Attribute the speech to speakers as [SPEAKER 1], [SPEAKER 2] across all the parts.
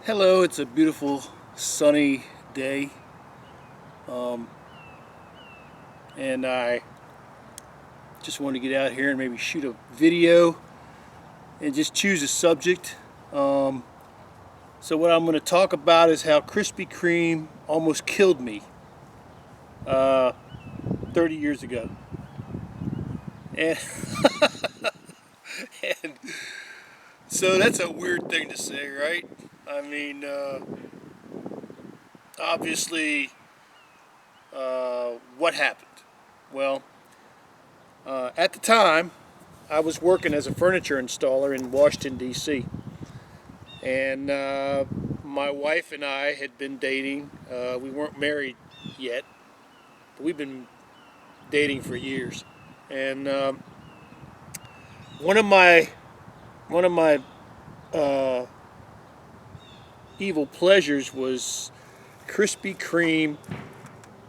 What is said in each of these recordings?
[SPEAKER 1] Hello, it's a beautiful sunny day, um, and I just want to get out here and maybe shoot a video and just choose a subject. Um, so what I'm going to talk about is how Krispy Kreme almost killed me uh, 30 years ago. And, and so that's a weird thing to say, right? I mean, obviously, what happened? Well, at the time, I was working as a furniture installer in Washington, D.C. And my wife and I had been dating. We weren't married yet, but we've been dating for years. And one of my one of my uh, evil pleasures was Krispy Kreme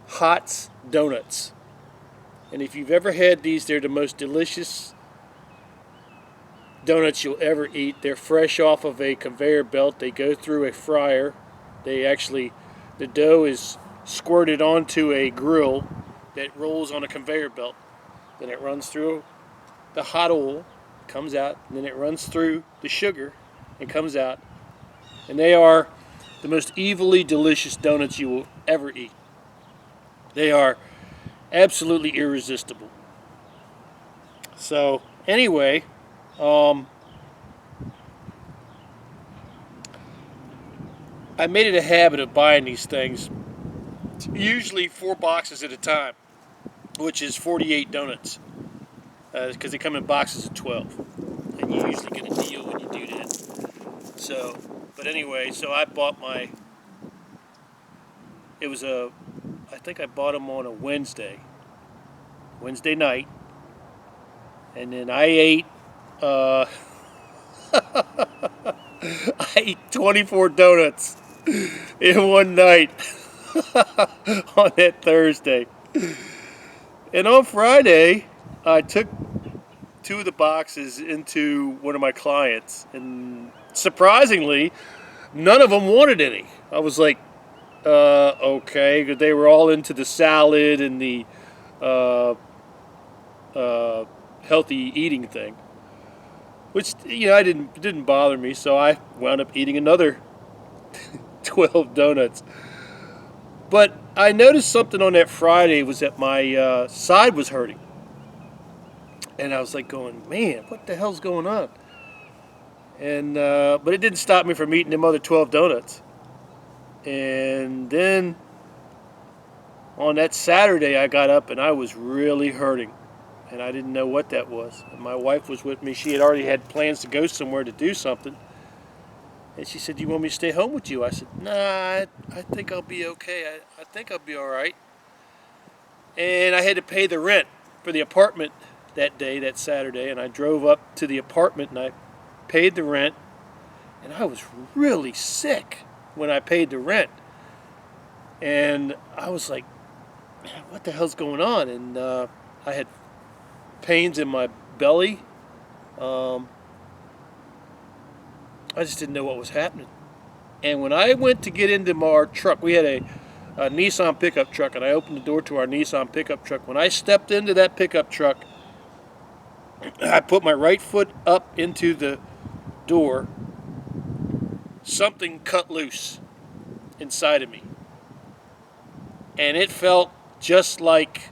[SPEAKER 1] Hots donuts. And if you've ever had these, they're the most delicious donuts you'll ever eat. They're fresh off of a conveyor belt. They go through a fryer. The dough is squirted onto a grill that rolls on a conveyor belt. Then it runs through the hot oil, comes out, and then it runs through the sugar and comes out. And they are the most evilly delicious donuts you will ever eat. They are absolutely irresistible. So, anyway, I made it a habit of buying these things, usually 4 boxes at a time, which is 48 donuts, because they come in boxes of 12, and you usually get a deal when you do that. So, but anyway, so I bought I think I bought them on a Wednesday night, and then uh, I ate 24 donuts in one night on that Thursday. And on Friday, I took 2 of the boxes into one of my clients, and surprisingly, none of them wanted any. I was like, okay, because they were all into the salad and the uh, uh, healthy eating thing, which I didn't bother me. So I wound up eating another 12 donuts. But I noticed something on that Friday was that my side was hurting, and I was like, going, man, what the hell's going on? And but it didn't stop me from eating them other 12 donuts. And then on that Saturday, I got up and I was really hurting, and I didn't know what that was. And my wife was with me. She had already had plans to go somewhere to do something, and she said, "Do you want me to stay home with you?" I said, "Nah, I think I'll be okay. I think I'll be all right." And I had to pay the rent for the apartment that day, that Saturday, and I drove up to the apartment and I paid the rent, and I was really sick when I paid the rent. And I was like, man, what the hell's going on? And I had pains in my belly. Um, I just didn't know what was happening. And when I went to get into our truck, we had a Nissan pickup truck, and I opened the door to our Nissan pickup truck. When I stepped into that pickup truck, I put my right foot up into the door. Something cut loose inside of me. And it felt just like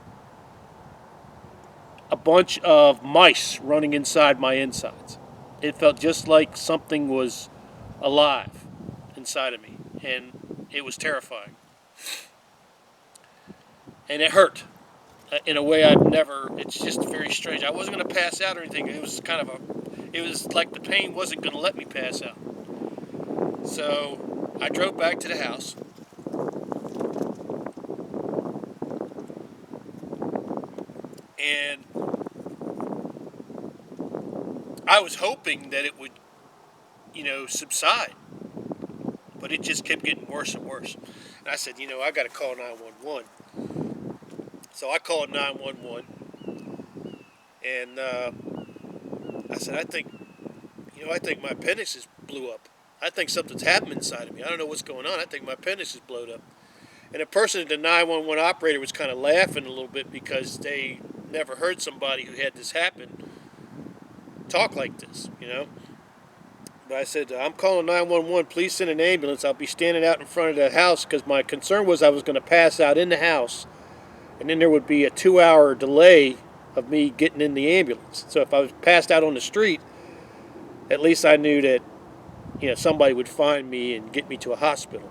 [SPEAKER 1] a bunch of mice running inside my insides. It felt just like something was alive inside of me, and it was terrifying. And it hurt in a way I've never. It's just very strange. I wasn't going to pass out or anything. It was it was like the pain wasn't going to let me pass out. So I drove back to the house, and I was hoping that it would, subside, but it just kept getting worse and worse. And I said, I got to call 911. So I called 911, and I said, I think my appendix blew up. I think something's happened inside of me. I don't know what's going on. I think my appendix is blowed up. And the person at the 911 operator was kind of laughing a little bit because they never heard somebody who had this happen talk like this, you know. But I said, I'm calling 911. Please send an ambulance. I'll be standing out in front of that house because my concern was I was going to pass out in the house, and then there would be a 2-hour delay of me getting in the ambulance. So if I was passed out on the street, at least I knew that, you know, somebody would find me and get me to a hospital.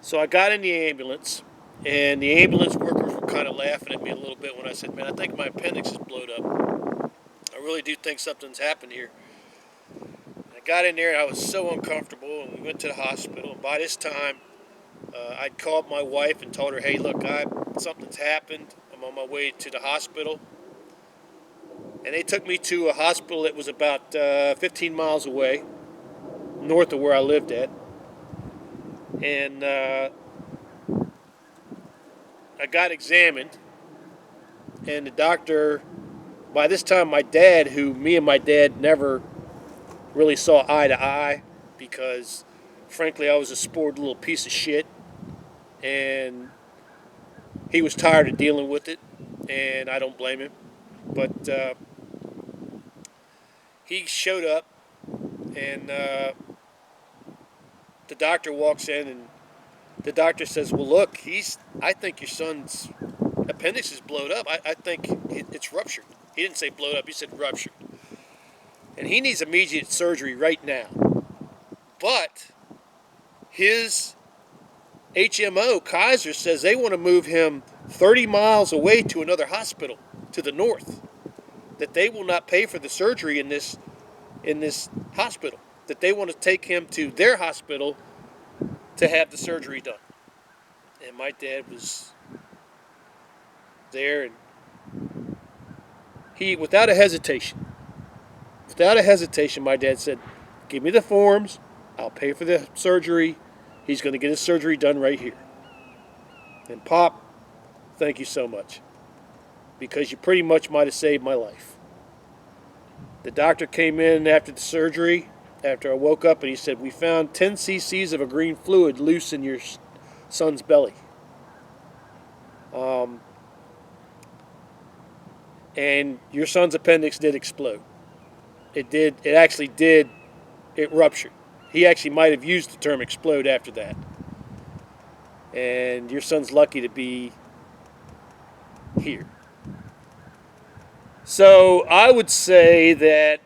[SPEAKER 1] So I got in the ambulance, and the ambulance workers were kind of laughing at me a little bit when I said, man, I think my appendix is blowed up. I really do think something's happened here. I got in there and I was so uncomfortable, and we went to the hospital. And by this time, I'd called my wife and told her, hey, look, something's happened. I'm on my way to the hospital. And they took me to a hospital that was about 15 miles away, north of where I lived at. And I got examined. And the doctor, by this time my dad, me and my dad never really saw eye to eye because, frankly, I was a spoiled little piece of shit. And he was tired of dealing with it, and I don't blame him. But he showed up, and the doctor walks in, and the doctor says, well, look, I think your son's appendix is blowed up. I think it's ruptured. He didn't say blowed up, he said ruptured. And he needs immediate surgery right now. But his HMO, Kaiser, says they want to move him 30 miles away to another hospital to the north. That they will not pay for the surgery in this hospital. That they want to take him to their hospital to have the surgery done. And my dad was there, and he, without a hesitation, my dad said, give me the forms, I'll pay for the surgery, he's going to get his surgery done right here. And Pop, thank you so much, because you pretty much might have saved my life. The doctor came in after the surgery, after I woke up, and he said, we found 10 cc's of a green fluid loose in your son's belly. And your son's appendix did explode. It ruptured. He actually might have used the term explode after that. And your son's lucky to be here. So I would say that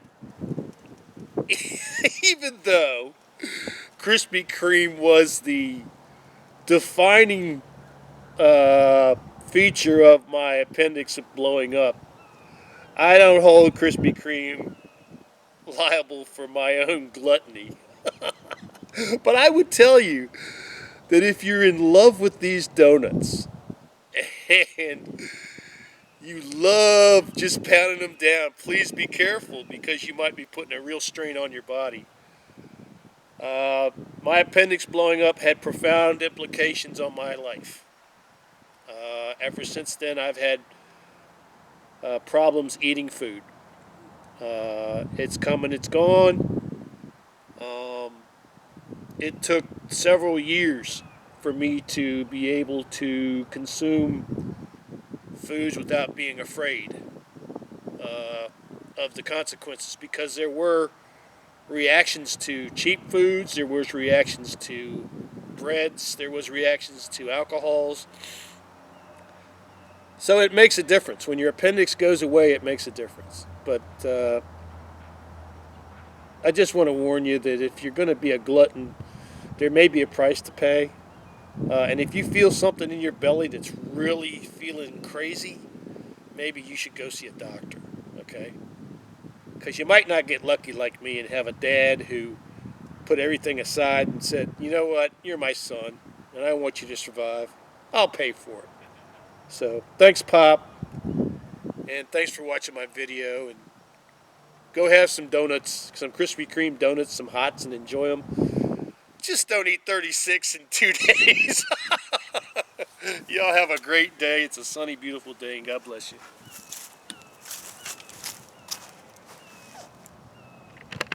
[SPEAKER 1] even though Krispy Kreme was the defining feature of my appendix blowing up, I don't hold Krispy Kreme liable for my own gluttony. But I would tell you that if you're in love with these donuts and you love just pounding them down, please be careful because you might be putting a real strain on your body. My appendix blowing up had profound implications on my life. Ever since then, I've had problems eating food. It's come and it's gone. It took several years for me to be able to consume foods without being afraid of the consequences, because there were reactions to cheap foods, there was reactions to breads, there was reactions to alcohols. So it makes a difference. When your appendix goes away, it makes a difference. But I just want to warn you that if you're going to be a glutton, there may be a price to pay. And if you feel something in your belly that's really feeling crazy, maybe you should go see a doctor, okay? Because you might not get lucky like me and have a dad who put everything aside and said, you know what, you're my son, and I want you to survive. I'll pay for it. So thanks, Pop, and thanks for watching my video. And go have some donuts, some Krispy Kreme donuts, some hots, and enjoy them. Just don't eat 36 in 2 days. Y'all have a great day. It's a sunny, beautiful day, and God bless you.